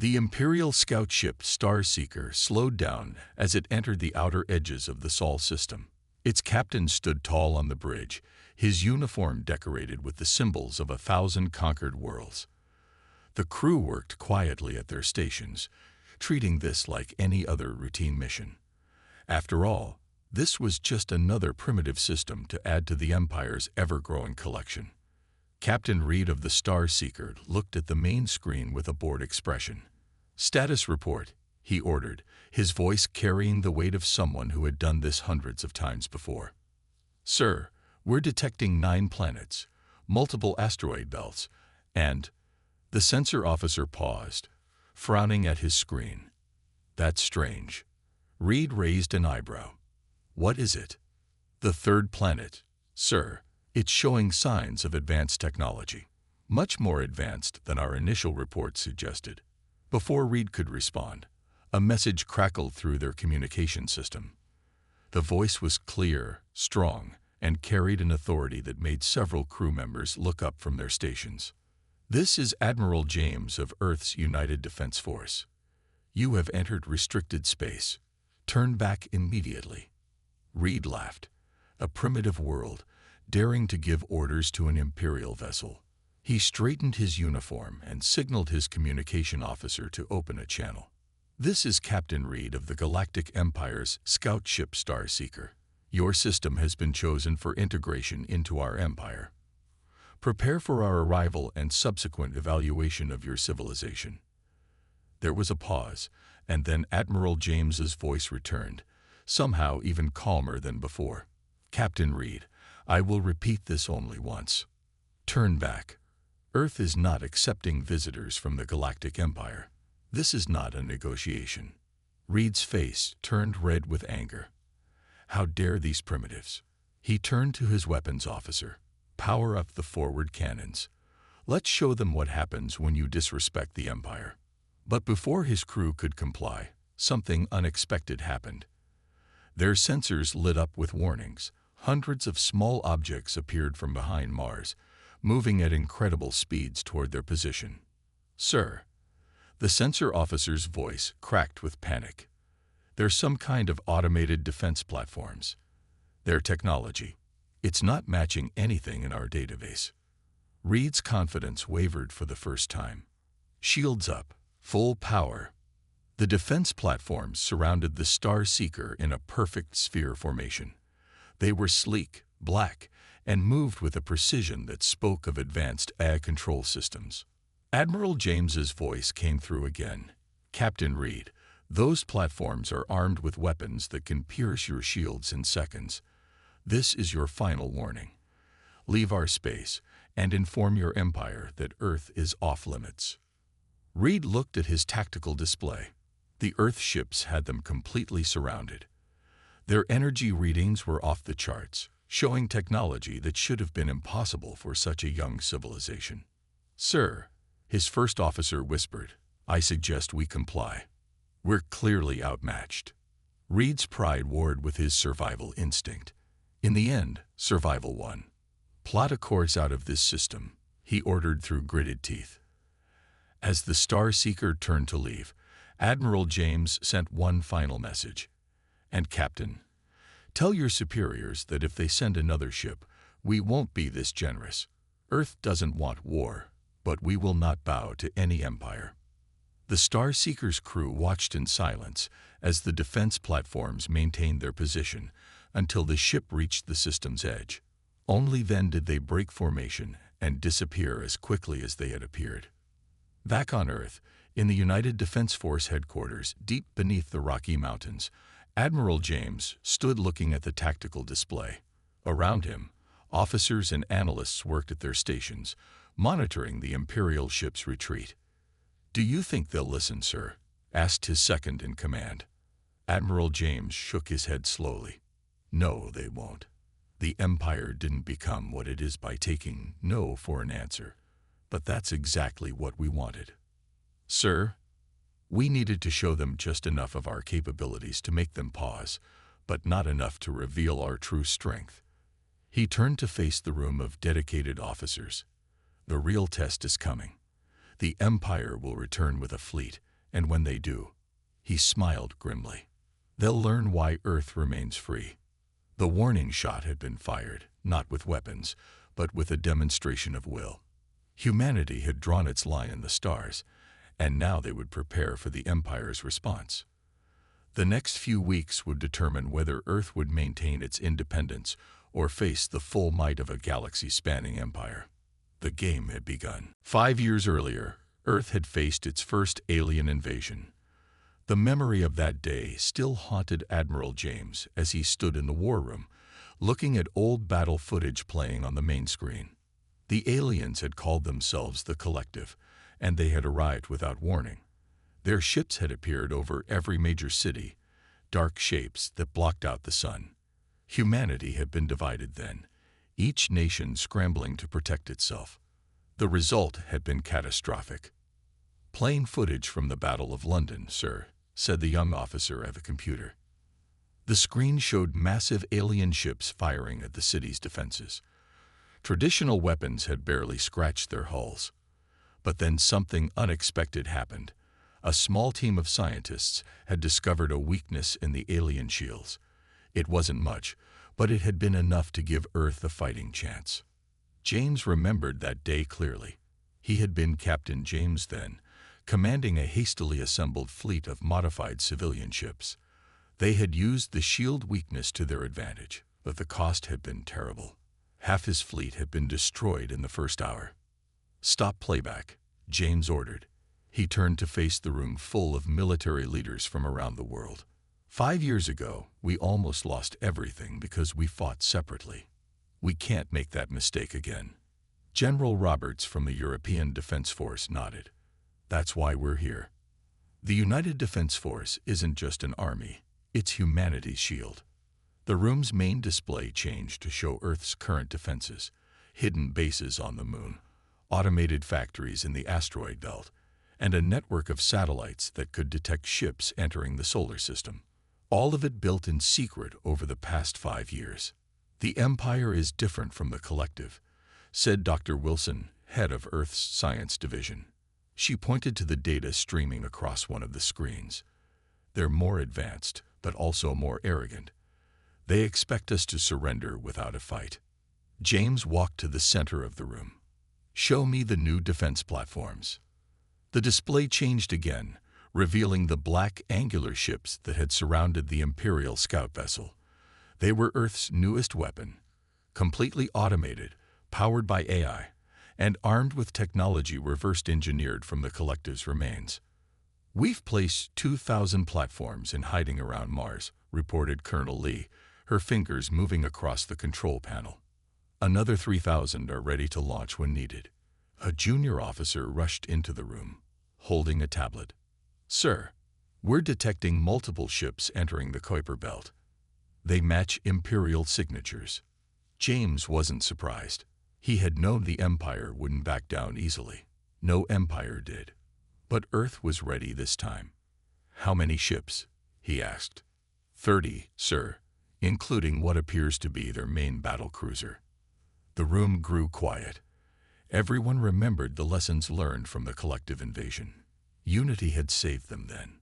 The Imperial scout ship Starseeker slowed down as it entered the outer edges of the Sol system. Its captain stood tall on the bridge, his uniform decorated with the symbols of 1,000 conquered worlds. The crew worked quietly at their stations, treating this like any other routine mission. After all, this was just another primitive system to add to the Empire's ever-growing collection. Captain Reed of the Starseeker looked at the main screen with a bored expression. "Status report," he ordered, his voice carrying the weight of someone who had done this hundreds of times before. "Sir, we're detecting 9 planets, multiple asteroid belts, and—" The sensor officer paused, frowning at his screen. "That's strange." Reed raised an eyebrow. "What is it?" "The 3rd planet, sir. It's showing signs of advanced technology. Much more advanced than our initial report suggested." Before Reed could respond, a message crackled through their communication system. The voice was clear, strong, and carried an authority that made several crew members look up from their stations. "This is Admiral James of Earth's United Defense Force. You have entered restricted space. Turn back immediately." Reed laughed. A primitive world, daring to give orders to an Imperial vessel. He straightened his uniform and signaled his communication officer to open a channel. "This is Captain Reed of the Galactic Empire's scout ship Starseeker. Your system has been chosen for integration into our empire. Prepare for our arrival and subsequent evaluation of your civilization." There was a pause, and then Admiral James's voice returned, somehow even calmer than before. "Captain Reed, I will repeat this only once. Turn back. Earth is not accepting visitors from the Galactic Empire. This is not a negotiation." Reed's face turned red with anger. How dare these primitives? He turned to his weapons officer. "Power up the forward cannons. Let's show them what happens when you disrespect the Empire." But before his crew could comply, something unexpected happened. Their sensors lit up with warnings. Hundreds of small objects appeared from behind Mars, moving at incredible speeds toward their position. "Sir," the sensor officer's voice cracked with panic. "There's some kind of automated defense platforms. Their technology, it's not matching anything in our database." Reed's confidence wavered for the first time. "Shields up, full power." The defense platforms surrounded the Starseeker in a perfect sphere formation. They were sleek, black, and moved with a precision that spoke of advanced AI control systems. Admiral James's voice came through again. "Captain Reed, those platforms are armed with weapons that can pierce your shields in seconds. This is your final warning. Leave our space and inform your empire that Earth is off-limits." Reed looked at his tactical display. The Earth ships had them completely surrounded. Their energy readings were off the charts, showing technology that should have been impossible for such a young civilization. "Sir," his first officer whispered, "I suggest we comply. We're clearly outmatched." Reed's pride warred with his survival instinct. In the end, survival won. "Plot a course out of this system," he ordered through gritted teeth. As the Starseeker turned to leave, Admiral James sent one final message. "And Captain, tell your superiors that if they send another ship, we won't be this generous. Earth doesn't want war, but we will not bow to any empire." The Starseeker's crew watched in silence as the defense platforms maintained their position until the ship reached the system's edge. Only then did they break formation and disappear as quickly as they had appeared. Back on Earth, in the United Defense Force headquarters deep beneath the Rocky Mountains, Admiral James stood looking at the tactical display. Around him, officers and analysts worked at their stations, monitoring the Imperial ship's retreat. "Do you think they'll listen, sir?" asked his second-in-command. Admiral James shook his head slowly. "No, they won't. The Empire didn't become what it is by taking no for an answer. But that's exactly what we wanted. Sir, we needed to show them just enough of our capabilities to make them pause, but not enough to reveal our true strength." He turned to face the room of dedicated officers. "The real test is coming. The Empire will return with a fleet, And when they do, he smiled grimly, they'll learn why Earth remains free. The warning shot had been fired, not with weapons, but with a demonstration of will. Humanity had drawn its line in the stars, and now they would prepare for the Empire's response. The next few weeks would determine whether Earth would maintain its independence or face the full might of a galaxy-spanning empire. The game had begun. 5 years earlier, Earth had faced its first alien invasion. The memory of that day still haunted Admiral James as he stood in the war room, looking at old battle footage playing on the main screen. The aliens had called themselves the Collective, and they had arrived without warning. Their ships had appeared over every major city, dark shapes that blocked out the sun. Humanity had been divided then, each nation scrambling to protect itself. The result had been catastrophic. "Playing footage from the Battle of London, sir," said the young officer at the computer. The screen showed massive alien ships firing at the city's defenses. Traditional weapons had barely scratched their hulls. But then something unexpected happened. A small team of scientists had discovered a weakness in the alien shields. It wasn't much, but it had been enough to give Earth a fighting chance. James remembered that day clearly. He had been Captain James then, commanding a hastily assembled fleet of modified civilian ships. They had used the shield weakness to their advantage, but the cost had been terrible. Half his fleet had been destroyed in the first hour. "Stop playback," James ordered. He turned to face the room full of military leaders from around the world. 5 years ago, we almost lost everything because we fought separately. We can't make that mistake again. General Roberts from the European Defense Force nodded. "That's why we're here. The United Defense Force isn't just an army, it's humanity's shield." The room's main display changed to show Earth's current defenses, hidden bases on the moon, automated factories in the asteroid belt, and a network of satellites that could detect ships entering the solar system. All of it built in secret over the past 5 years. "The Empire is different from the Collective," said Dr. Wilson, head of Earth's Science Division. She pointed to the data streaming across one of the screens. "They're more advanced, but also more arrogant. They expect us to surrender without a fight." James walked to the center of the room. "Show me the new defense platforms." The display changed again, revealing the black angular ships that had surrounded the Imperial scout vessel. They were Earth's newest weapon, completely automated, powered by AI, and armed with technology reverse-engineered from the Collective's remains. "We've placed 2,000 platforms in hiding around Mars," reported Colonel Lee, her fingers moving across the control panel. "Another 3,000 are ready to launch when needed." A junior officer rushed into the room, holding a tablet. "Sir, we're detecting multiple ships entering the Kuiper Belt. They match Imperial signatures." James wasn't surprised. He had known the Empire wouldn't back down easily. No empire did. But Earth was ready this time. "How many ships?" he asked. 30, sir, including what appears to be their main battle cruiser." The room grew quiet. Everyone remembered the lessons learned from the Collective invasion. Unity had saved them then.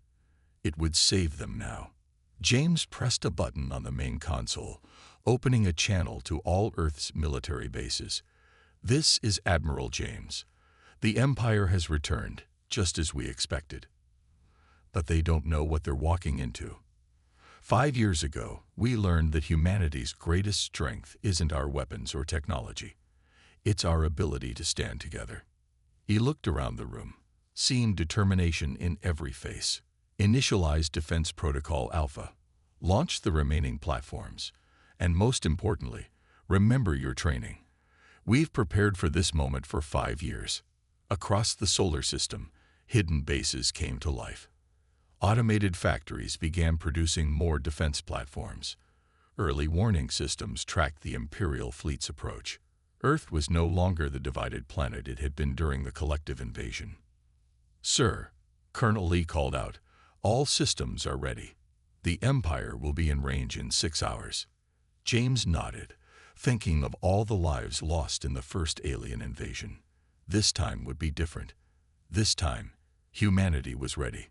It would save them now. James pressed a button on the main console, opening a channel to all Earth's military bases. "This is Admiral James. The Empire has returned, just as we expected." But they don't know what they're walking into. 5 years ago, we learned that humanity's greatest strength isn't our weapons or technology. It's our ability to stand together. He looked around the room, seeing determination in every face. "Initialize Defense Protocol Alpha. Launch the remaining platforms. And most importantly, remember your training. We've prepared for this moment for 5 years." Across the solar system, hidden bases came to life. Automated factories began producing more defense platforms. Early warning systems tracked the Imperial fleet's approach. Earth was no longer the divided planet it had been during the Collective invasion. "Sir," Colonel Lee called out, "all systems are ready. The Empire will be in range in 6 hours." James nodded, thinking of all the lives lost in the first alien invasion. This time would be different. This time, humanity was ready.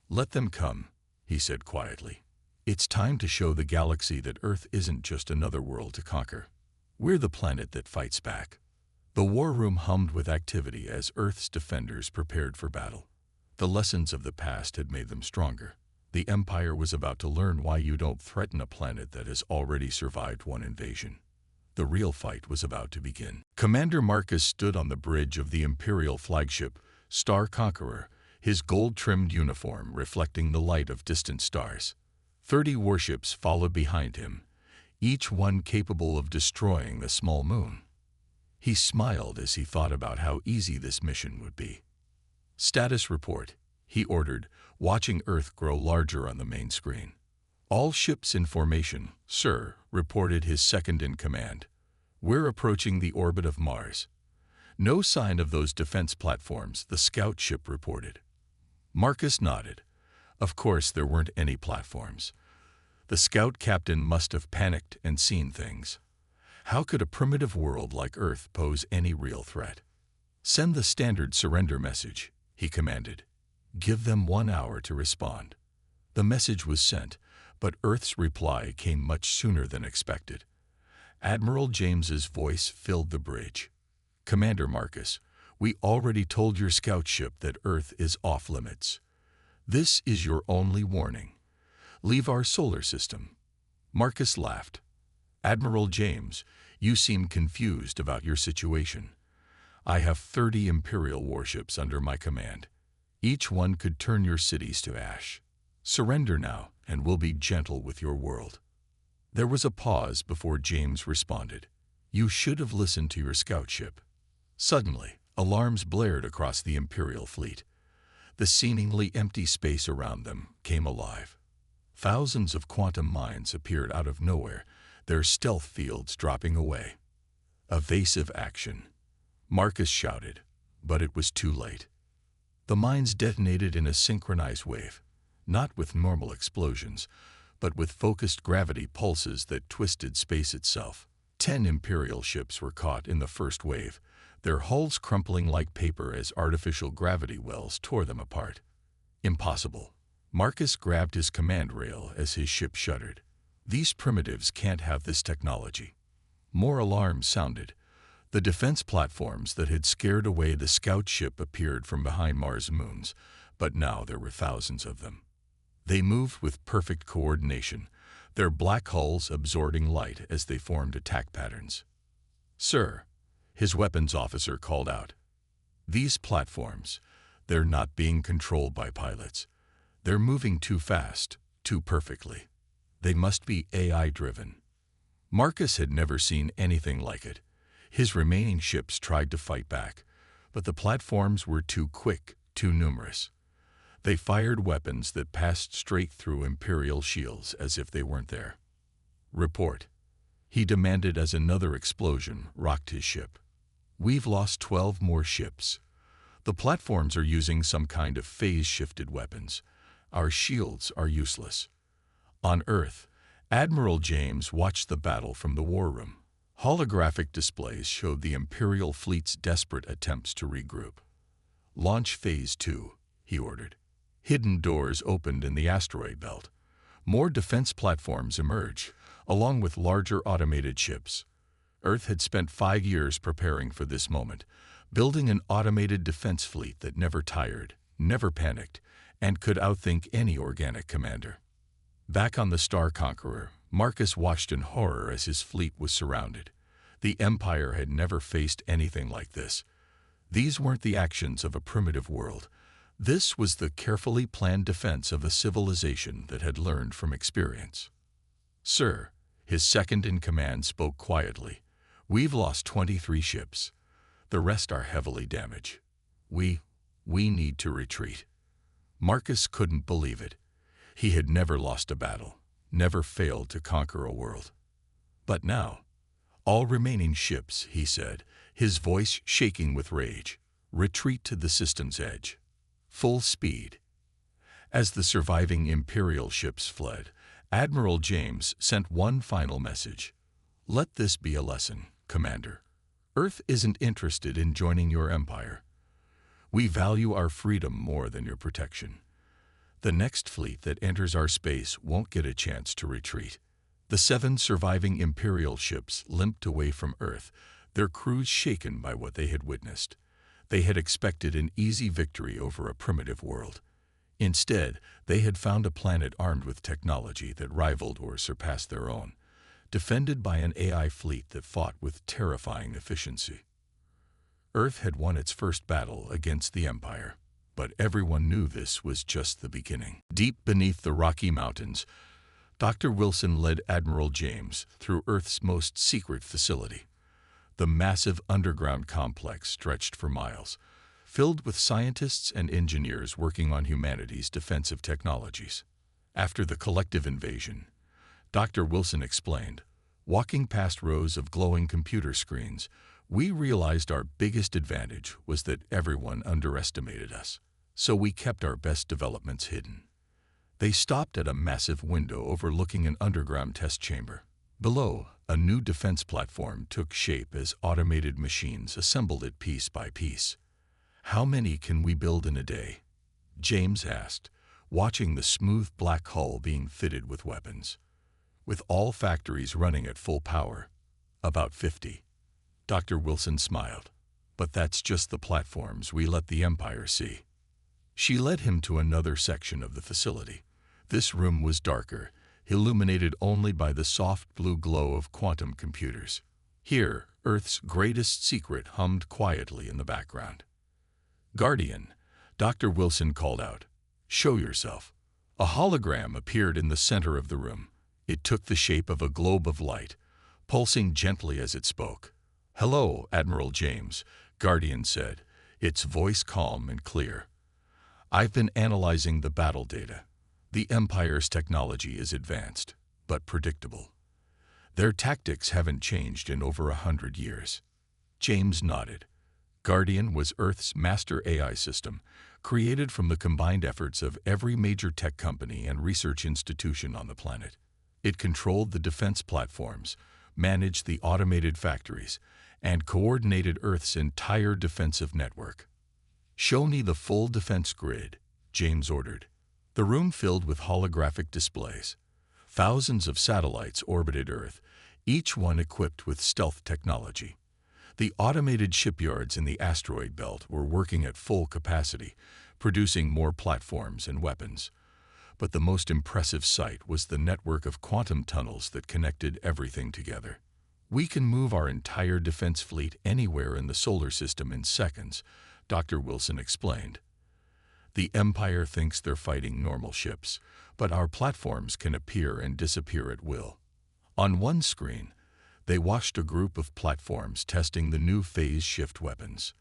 "Let them come," he said quietly. "It's time to show the galaxy that Earth isn't just another world to conquer. We're the planet that fights back." The war room hummed with activity as Earth's defenders prepared for battle. The lessons of the past had made them stronger. The Empire was about to learn why you don't threaten a planet that has already survived one invasion. The real fight was about to begin. Commander Marcus stood on the bridge of the Imperial flagship, Star Conqueror, his gold-trimmed uniform reflecting the light of distant stars. 30 warships followed behind him, each one capable of destroying the small moon. He smiled as he thought about how easy this mission would be. "Status report," he ordered, watching Earth grow larger on the main screen. "All ships in formation, sir," reported his second-in-command. "We're approaching the orbit of Mars." "No sign of those defense platforms," the scout ship reported. Marcus nodded. Of course there weren't any platforms. The scout captain must have panicked and seen things. How could a primitive world like Earth pose any real threat? "Send the standard surrender message," he commanded. "Give them 1 hour to respond." The message was sent, but Earth's reply came much sooner than expected. Admiral James's voice filled the bridge. "Commander Marcus, we already told your scout ship that Earth is off limits. This is your only warning. Leave our solar system." Marcus laughed. "Admiral James, you seem confused about your situation. I have 30 Imperial warships under my command. Each one could turn your cities to ash. Surrender now, and we'll be gentle with your world." There was a pause before James responded. "You should have listened to your scout ship." Suddenly, alarms blared across the Imperial fleet. The seemingly empty space around them came alive. Thousands of quantum mines appeared out of nowhere, their stealth fields dropping away. "Evasive action," Marcus shouted, but it was too late. The mines detonated in a synchronized wave, not with normal explosions, but with focused gravity pulses that twisted space itself. 10 Imperial ships were caught in the first wave, their hulls crumpling like paper as artificial gravity wells tore them apart. "Impossible." Marcus grabbed his command rail as his ship shuddered. "These primitives can't have this technology." More alarms sounded. The defense platforms that had scared away the scout ship appeared from behind Mars' moons, but now there were thousands of them. They moved with perfect coordination, their black hulls absorbing light as they formed attack patterns. "Sir," his weapons officer called out, "these platforms, they're not being controlled by pilots. They're moving too fast, too perfectly. They must be AI-driven." Marcus had never seen anything like it. His remaining ships tried to fight back, but the platforms were too quick, too numerous. They fired weapons that passed straight through Imperial shields as if they weren't there. "Report," he demanded as another explosion rocked his ship. "We've lost 12 more ships. The platforms are using some kind of phase-shifted weapons. Our shields are useless." On Earth, Admiral James watched the battle from the war room. Holographic displays showed the Imperial fleet's desperate attempts to regroup. "Launch Phase 2, he ordered. Hidden doors opened in the asteroid belt. More defense platforms emerged, along with larger automated ships. Earth had spent 5 years preparing for this moment, building an automated defense fleet that never tired, never panicked, and could outthink any organic commander. Back on the Star Conqueror, Marcus watched in horror as his fleet was surrounded. The Empire had never faced anything like this. These weren't the actions of a primitive world. This was the carefully planned defense of a civilization that had learned from experience. "Sir," his second-in-command spoke quietly, "we've lost 23 ships. The rest are heavily damaged. We need to retreat." Marcus couldn't believe it. He had never lost a battle, never failed to conquer a world. But now, "All remaining ships," he said, his voice shaking with rage, "retreat to the system's edge. Full speed." As the surviving Imperial ships fled, Admiral James sent one final message. "Let this be a lesson, Commander. Earth isn't interested in joining your empire. We value our freedom more than your protection. The next fleet that enters our space won't get a chance to retreat. The 7 surviving Imperial ships limped away from Earth, their crews shaken by what they had witnessed. They had expected an easy victory over a primitive world. Instead, they had found a planet armed with technology that rivaled or surpassed their own, defended by an AI fleet that fought with terrifying efficiency. Earth had won its first battle against the Empire, but everyone knew this was just the beginning. Deep beneath the Rocky Mountains, Dr. Wilson led Admiral James through Earth's most secret facility. The massive underground complex stretched for miles, filled with scientists and engineers working on humanity's defensive technologies. After the collective invasion, Dr. Wilson explained, walking past rows of glowing computer screens, we realized our biggest advantage was that everyone underestimated us, so we kept our best developments hidden. They stopped at a massive window overlooking an underground test chamber. Below, a new defense platform took shape as automated machines assembled it piece by piece. "How many can we build in a day?" James asked, watching the smooth black hull being fitted with weapons. "With all factories running at full power, about 50. Dr. Wilson smiled. "But that's just the platforms we let the Empire see." She led him to another section of the facility. This room was darker, illuminated only by the soft blue glow of quantum computers. Here, Earth's greatest secret hummed quietly in the background. "Guardian," Dr. Wilson called out. "Show yourself." A hologram appeared in the center of the room. It took the shape of a globe of light, pulsing gently as it spoke. "Hello, Admiral James," Guardian said, its voice calm and clear. "I've been analyzing the battle data. The Empire's technology is advanced, but predictable. Their tactics haven't changed in over 100 years. James nodded. Guardian was Earth's master AI system, created from the combined efforts of every major tech company and research institution on the planet. It controlled the defense platforms, managed the automated factories, and coordinated Earth's entire defensive network. "Show me the full defense grid," James ordered. The room filled with holographic displays. Thousands of satellites orbited Earth, each one equipped with stealth technology. The automated shipyards in the asteroid belt were working at full capacity, producing more platforms and weapons. But the most impressive sight was the network of quantum tunnels that connected everything together. "We can move our entire defense fleet anywhere in the solar system in seconds," Dr. Wilson explained. "The Empire thinks they're fighting normal ships, but our platforms can appear and disappear at will." On one screen, they watched a group of platforms testing the new phase shift weapons.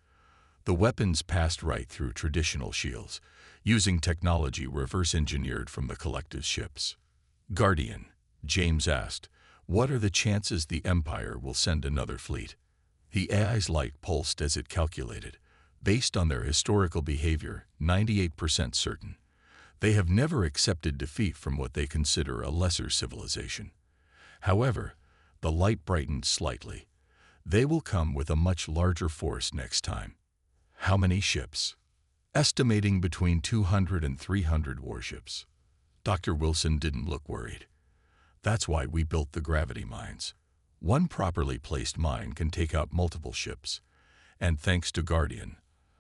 The weapons passed right through traditional shields, using technology reverse-engineered from the collective ships. "Guardian," James asked, "what are the chances the Empire will send another fleet?" The AI's light pulsed as it calculated. Based on their historical behavior, 98% certain. They have never accepted defeat from what they consider a lesser civilization. However, the light brightened slightly. They will come with a much larger force next time. "How many ships?" "Estimating between 200 and 300 warships." Dr. Wilson didn't look worried. "That's why we built the gravity mines. One properly placed mine can take out multiple ships. And thanks to Guardian,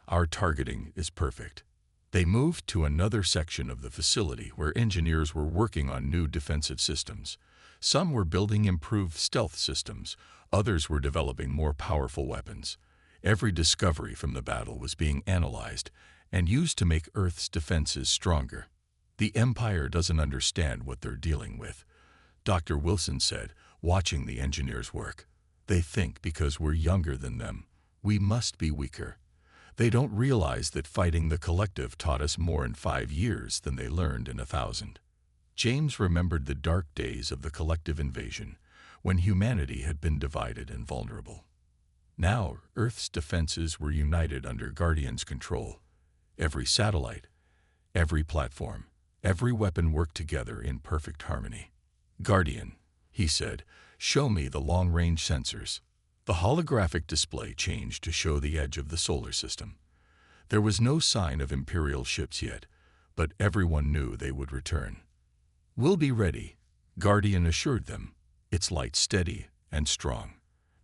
our targeting is perfect." They moved to another section of the facility where engineers were working on new defensive systems. Some were building improved stealth systems, others were developing more powerful weapons. Every discovery from the battle was being analyzed and used to make Earth's defenses stronger. "The Empire doesn't understand what they're dealing with," Dr. Wilson said, watching the engineers work. "They think because we're younger than them, we must be weaker. They don't realize that fighting the collective taught us more in 5 years than they learned in 1,000. James remembered the dark days of the collective invasion, when humanity had been divided and vulnerable. Now, Earth's defenses were united under Guardian's control. Every satellite, every platform, every weapon worked together in perfect harmony. "Guardian," he said, "show me the long-range sensors." The holographic display changed to show the edge of the solar system. There was no sign of Imperial ships yet, but everyone knew they would return. "We'll be ready," Guardian assured them, its light steady and strong.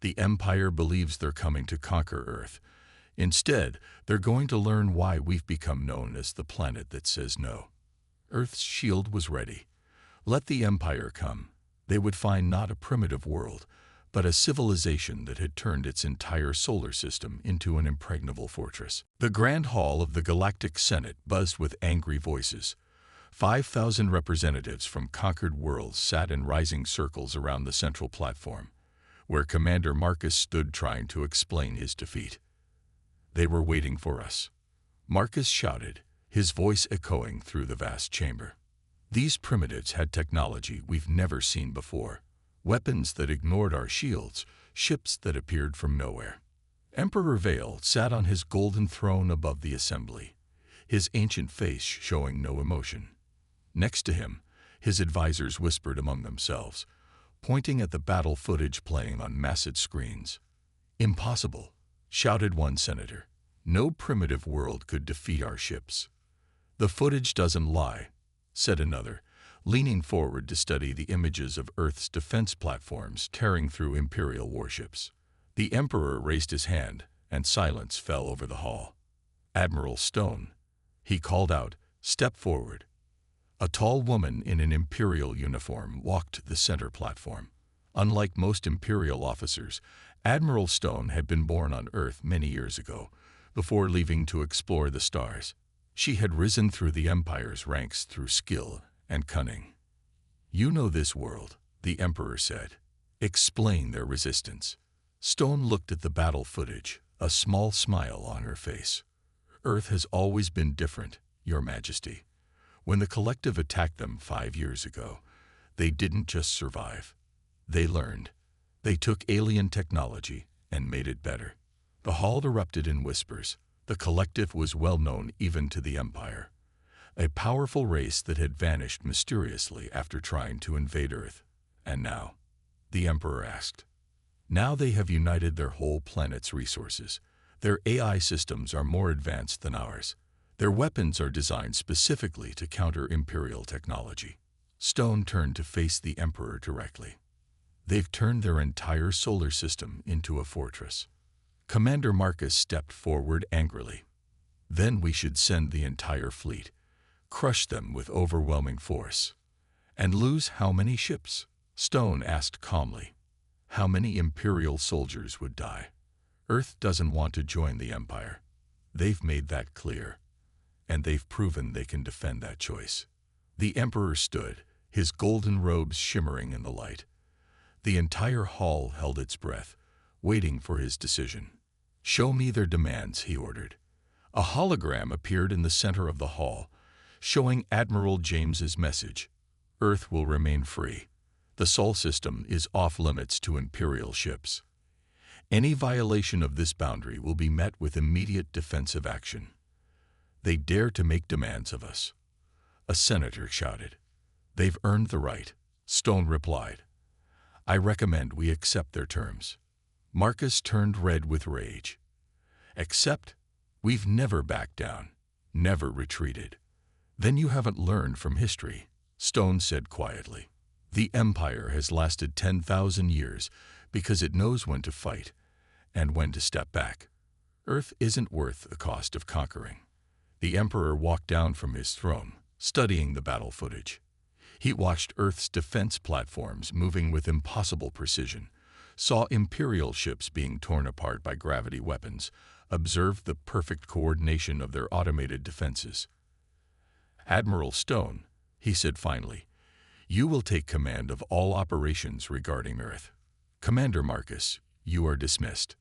"The Empire believes they're coming to conquer Earth. Instead, they're going to learn why we've become known as the planet that says no." Earth's shield was ready. Let the Empire come. They would find not a primitive world, but a civilization that had turned its entire solar system into an impregnable fortress. The Grand Hall of the Galactic Senate buzzed with angry voices. 5,000 representatives from conquered worlds sat in rising circles around the central platform, where Commander Marcus stood trying to explain his defeat. "They were waiting for us," Marcus shouted, his voice echoing through the vast chamber. "These primitives had technology we've never seen before. Weapons that ignored our shields, ships that appeared from nowhere." Emperor Vale sat on his golden throne above the assembly, his ancient face showing no emotion. Next to him, his advisors whispered among themselves, pointing at the battle footage playing on massive screens. "Impossible," shouted one senator. "No primitive world could defeat our ships." "The footage doesn't lie," said another, leaning forward to study the images of Earth's defense platforms tearing through Imperial warships. The Emperor raised his hand, and silence fell over the hall. "Admiral Stone," he called out, "step forward." A tall woman in an Imperial uniform walked the center platform. Unlike most Imperial officers, Admiral Stone had been born on Earth many years ago, before leaving to explore the stars. She had risen through the Empire's ranks through skill and cunning. "You know this world," the Emperor said. "Explain their resistance." Stone looked at the battle footage, a small smile on her face. "Earth has always been different, Your Majesty. When the Collective attacked them 5 years ago, they didn't just survive. They learned. They took alien technology and made it better." The hall erupted in whispers. The Collective was well known even to the Empire, a powerful race that had vanished mysteriously after trying to invade Earth. "And now?" the Emperor asked. "Now they have united their whole planet's resources. Their AI systems are more advanced than ours. Their weapons are designed specifically to counter Imperial technology." Stone turned to face the Emperor directly. "They've turned their entire solar system into a fortress." Commander Marcus stepped forward angrily. "Then we should send the entire fleet, crush them with overwhelming force." "And lose how many ships?" Stone asked calmly. "How many Imperial soldiers would die? Earth doesn't want to join the Empire. They've made that clear, and they've proven they can defend that choice." The Emperor stood, his golden robes shimmering in the light. The entire hall held its breath, waiting for his decision. "Show me their demands," he ordered. A hologram appeared in the center of the hall, showing Admiral James's message: "Earth will remain free. The Sol system is off-limits to Imperial ships. Any violation of this boundary will be met with immediate defensive action." "They dare to make demands of us," a senator shouted. "They've earned the right," Stone replied. "I recommend we accept their terms." Marcus turned red with rage. "Accept? We've never backed down, never retreated." "Then you haven't learned from history," Stone said quietly. "The Empire has lasted 10,000 years because it knows when to fight and when to step back. Earth isn't worth the cost of conquering." The Emperor walked down from his throne, studying the battle footage. He watched Earth's defense platforms moving with impossible precision, saw Imperial ships being torn apart by gravity weapons, observed the perfect coordination of their automated defenses. "Admiral Stone," he said finally, "you will take command of all operations regarding Earth." "Commander Marcus, you are dismissed."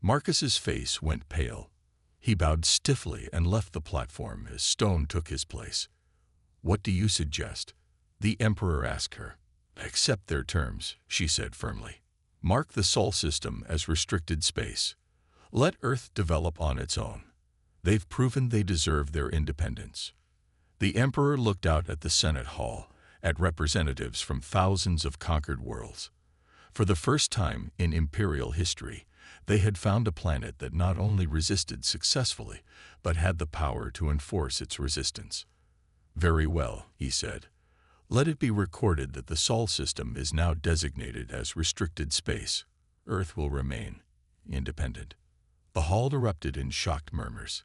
Marcus's face went pale. He bowed stiffly and left the platform as Stone took his place. "What do you suggest?" the Emperor asked her. "Accept their terms," she said firmly. "Mark the Sol system as restricted space. Let Earth develop on its own. They've proven they deserve their independence." The Emperor looked out at the Senate Hall, at representatives from thousands of conquered worlds. For the first time in Imperial history, they had found a planet that not only resisted successfully, but had the power to enforce its resistance. Very well, he said. Let it be recorded that the Sol system is now designated as restricted space. Earth will remain independent. The hall erupted in shocked murmurs.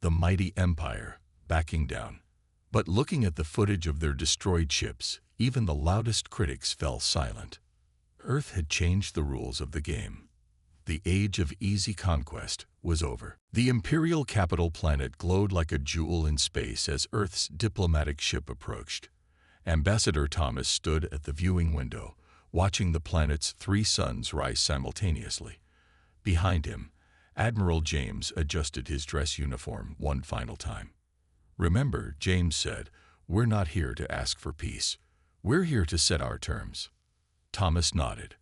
The mighty empire, backing down. But looking at the footage of their destroyed ships, even the loudest critics fell silent. Earth had changed the rules of the game. The age of easy conquest was over. The imperial capital planet glowed like a jewel in space as Earth's diplomatic ship approached. Ambassador Thomas stood at the viewing window, watching the planet's 3 suns rise simultaneously. Behind him, Admiral James adjusted his dress uniform one final time. Remember, James said, we're not here to ask for peace. We're here to set our terms. Thomas nodded.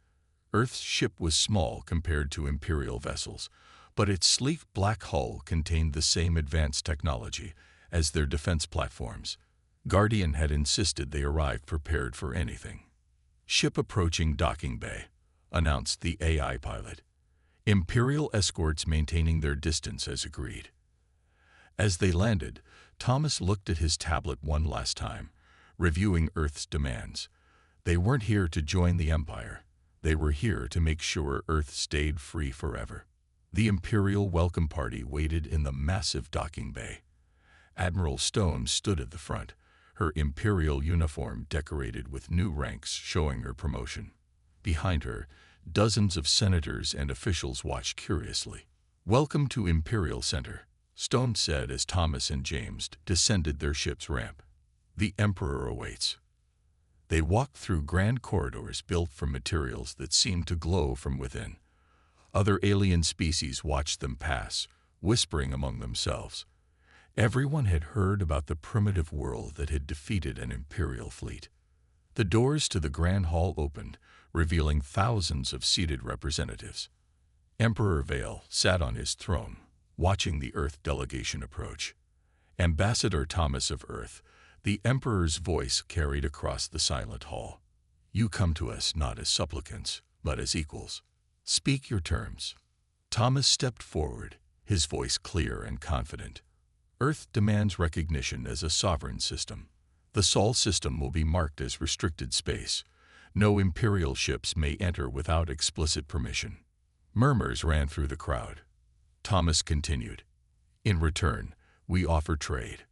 Earth's ship was small compared to Imperial vessels, but its sleek black hull contained the same advanced technology as their defense platforms. Guardian had insisted they arrive prepared for anything. Ship approaching docking bay, announced the AI pilot. Imperial escorts maintaining their distance as agreed. As they landed, Thomas looked at his tablet one last time, reviewing Earth's demands. They weren't here to join the Empire. They were here to make sure Earth stayed free forever. The Imperial welcome party waited in the massive docking bay. Admiral Stone stood at the front, her Imperial uniform decorated with new ranks showing her promotion. Behind her, dozens of senators and officials watched curiously. "Welcome to Imperial Center," Stone said as Thomas and James descended their ship's ramp. "The Emperor awaits." They walked through grand corridors built from materials that seemed to glow from within. Other alien species watched them pass, whispering among themselves. Everyone had heard about the primitive world that had defeated an Imperial fleet. The doors to the Grand Hall opened, revealing thousands of seated representatives. Emperor Vale sat on his throne, watching the Earth delegation approach. Ambassador Thomas of Earth, the Emperor's voice carried across the silent hall. "You come to us not as supplicants, but as equals. Speak your terms." Thomas stepped forward, his voice clear and confident. "Earth demands recognition as a sovereign system. The Sol system will be marked as restricted space. No Imperial ships may enter without explicit permission." Murmurs ran through the crowd. Thomas continued, "In return, we offer trade.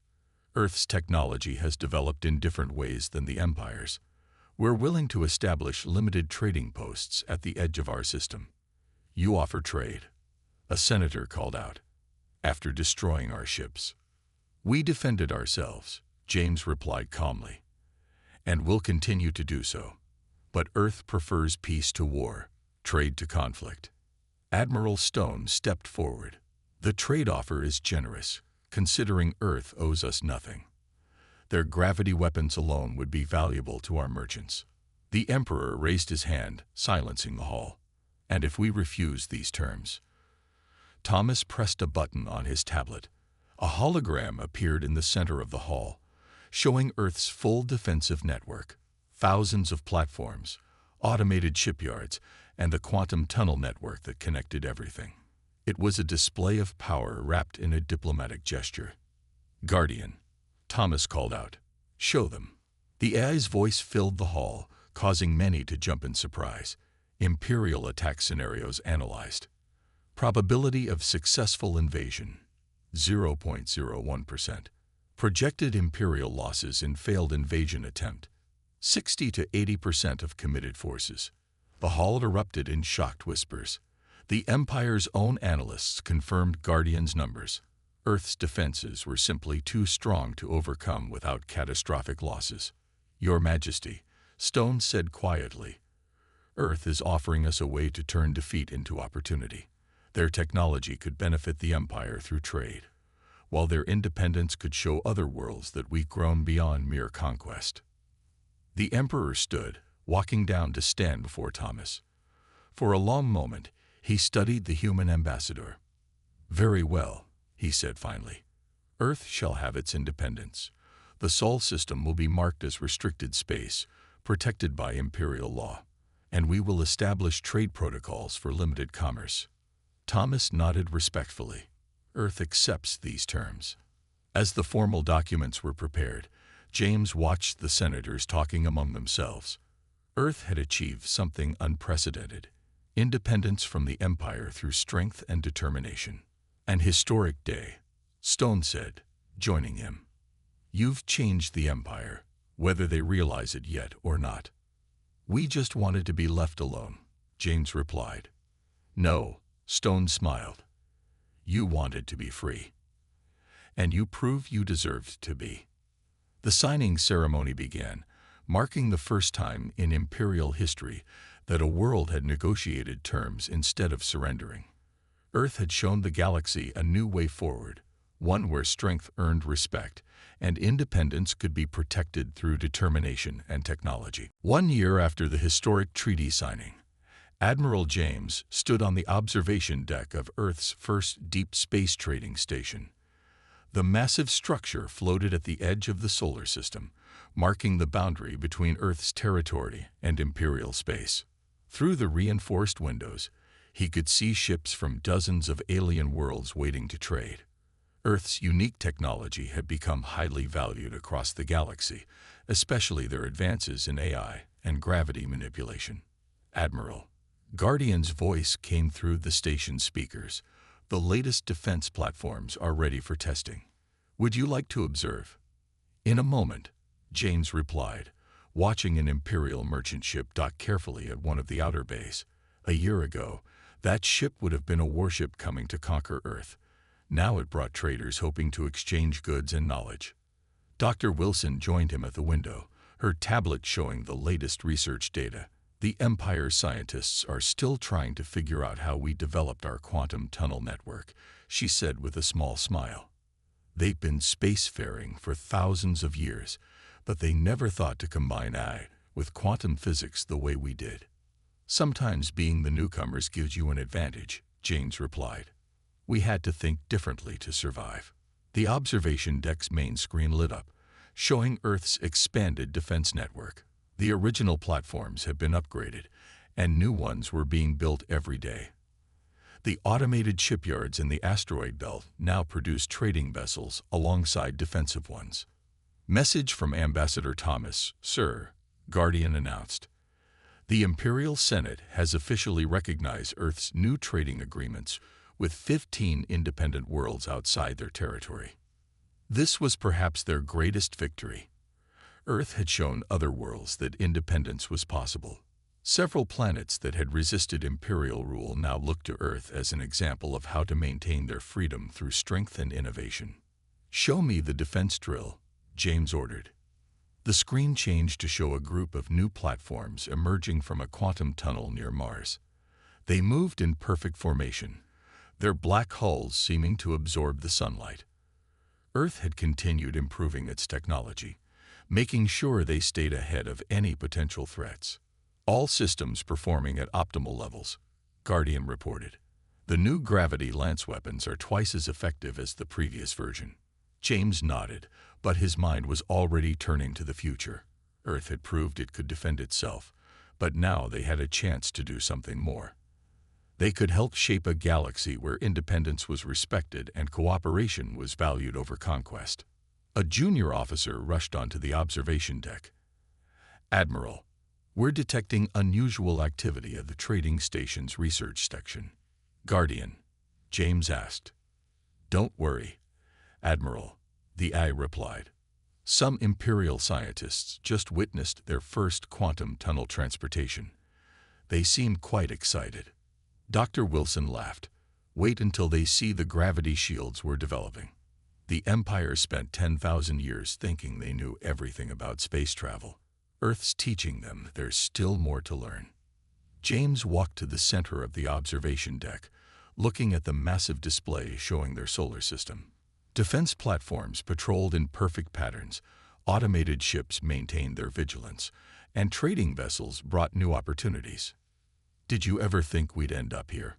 Earth's technology has developed in different ways than the Empire's. We're willing to establish limited trading posts at the edge of our system. You offer trade," a senator called out, "after destroying our ships." "We defended ourselves," James replied calmly, "and will continue to do so. But Earth prefers peace to war, trade to conflict." Admiral Stone stepped forward. "The trade offer is generous, considering Earth owes us nothing. Their gravity weapons alone would be valuable to our merchants." The Emperor raised his hand, silencing the hall. "And if we refuse these terms?" Thomas pressed a button on his tablet. A hologram appeared in the center of the hall, showing Earth's full defensive network, thousands of platforms, automated shipyards, and the quantum tunnel network that connected everything. It was a display of power wrapped in a diplomatic gesture. "Guardian," Thomas called out, "show them." The AI's voice filled the hall, causing many to jump in surprise. Imperial attack scenarios analyzed. Probability of successful invasion, 0.01%. Projected Imperial losses in failed invasion attempt, 60 to 80% of committed forces. The hall erupted in shocked whispers. The Empire's own analysts confirmed Guardian's numbers. Earth's defenses were simply too strong to overcome without catastrophic losses. "Your Majesty," Stone said quietly, "Earth is offering us a way to turn defeat into opportunity. Their technology could benefit the Empire through trade, while their independence could show other worlds that we've grown beyond mere conquest." The Emperor stood, walking down to stand before Thomas. For a long moment, he studied the human ambassador. "Very well," he said finally. "Earth shall have its independence. The Sol system will be marked as restricted space, protected by Imperial law, and we will establish trade protocols for limited commerce." Thomas nodded respectfully. "Earth accepts these terms." As the formal documents were prepared, James watched the senators talking among themselves. Earth had achieved something unprecedented: independence from the Empire through strength and determination. An historic day, Stone said, joining him. You've changed the Empire, whether they realize it yet or not. We just wanted to be left alone, James replied. No, Stone smiled. You wanted to be free. And you proved you deserved to be. The signing ceremony began, marking the first time in Imperial history that a world had negotiated terms instead of surrendering. Earth had shown the galaxy a new way forward, one where strength earned respect and independence could be protected through determination and technology. 1 year after the historic treaty signing, Admiral James stood on the observation deck of Earth's first deep space trading station. The massive structure floated at the edge of the solar system, marking the boundary between Earth's territory and Imperial space. Through the reinforced windows, he could see ships from dozens of alien worlds waiting to trade. Earth's unique technology had become highly valued across the galaxy, especially their advances in AI and gravity manipulation. Admiral Guardian's voice came through the station speakers. The latest defense platforms are ready for testing. Would you like to observe? In a moment, James replied, watching an Imperial merchant ship dock carefully at one of the outer bays. A year ago, that ship would have been a warship coming to conquer Earth. Now it brought traders hoping to exchange goods and knowledge. Dr. Wilson joined him at the window, her tablet showing the latest research data. The Empire's scientists are still trying to figure out how we developed our quantum tunnel network, she said with a small smile. They've been spacefaring for thousands of years, but they never thought to combine AI with quantum physics the way we did. Sometimes being the newcomers gives you an advantage, James replied. We had to think differently to survive. The observation deck's main screen lit up, showing Earth's expanded defense network. The original platforms had been upgraded, and new ones were being built every day. The automated shipyards in the asteroid belt now produced trading vessels alongside defensive ones. Message from Ambassador Thomas, Sir, Guardian announced. The Imperial Senate has officially recognized Earth's new trading agreements with 15 independent worlds outside their territory. This was perhaps their greatest victory. Earth had shown other worlds that independence was possible. Several planets that had resisted Imperial rule now looked to Earth as an example of how to maintain their freedom through strength and innovation. Show me the defense drill, James ordered. The screen changed to show a group of new platforms emerging from a quantum tunnel near Mars. They moved in perfect formation, their black hulls seeming to absorb the sunlight. Earth had continued improving its technology, making sure they stayed ahead of any potential threats. All systems performing at optimal levels, Guardian reported. The new gravity lance weapons are twice as effective as the previous version. James nodded, but his mind was already turning to the future. Earth had proved it could defend itself, but now they had a chance to do something more. They could help shape a galaxy where independence was respected and cooperation was valued over conquest. A junior officer rushed onto the observation deck. Admiral, we're detecting unusual activity at the trading station's research section. Guardian, James asked. Don't worry, Admiral, the AI replied. Some Imperial scientists just witnessed their first quantum tunnel transportation. They seemed quite excited. Dr. Wilson laughed. Wait until they see the gravity shields we're developing. The Empire spent 10,000 years thinking they knew everything about space travel. Earth's teaching them there's still more to learn. James walked to the center of the observation deck, looking at the massive display showing their solar system. Defense platforms patrolled in perfect patterns, automated ships maintained their vigilance, and trading vessels brought new opportunities. Did you ever think we'd end up here?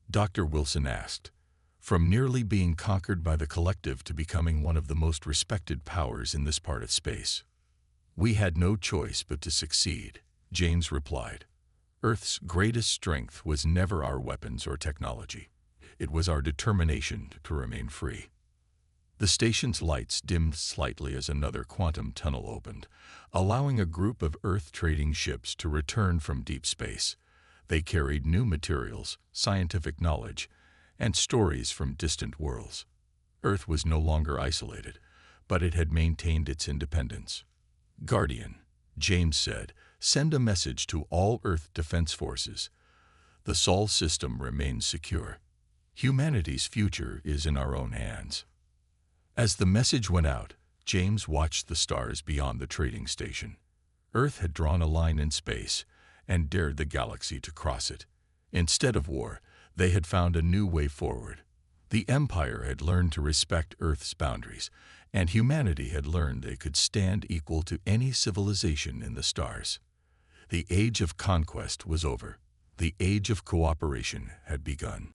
Dr. Wilson asked. From nearly being conquered by the collective to becoming one of the most respected powers in this part of space. We had no choice but to succeed, James replied. Earth's greatest strength was never our weapons or technology. It was our determination to remain free. The station's lights dimmed slightly as another quantum tunnel opened, allowing a group of Earth trading ships to return from deep space. They carried new materials, scientific knowledge, and stories from distant worlds. Earth was no longer isolated, but it had maintained its independence. "Guardian," James said, "send a message to all Earth Defense Forces. The Sol system remains secure. Humanity's future is in our own hands." As the message went out, James watched the stars beyond the trading station. Earth had drawn a line in space and dared the galaxy to cross it. Instead of war, they had found a new way forward. The Empire had learned to respect Earth's boundaries, and humanity had learned they could stand equal to any civilization in the stars. The age of conquest was over. The age of cooperation had begun.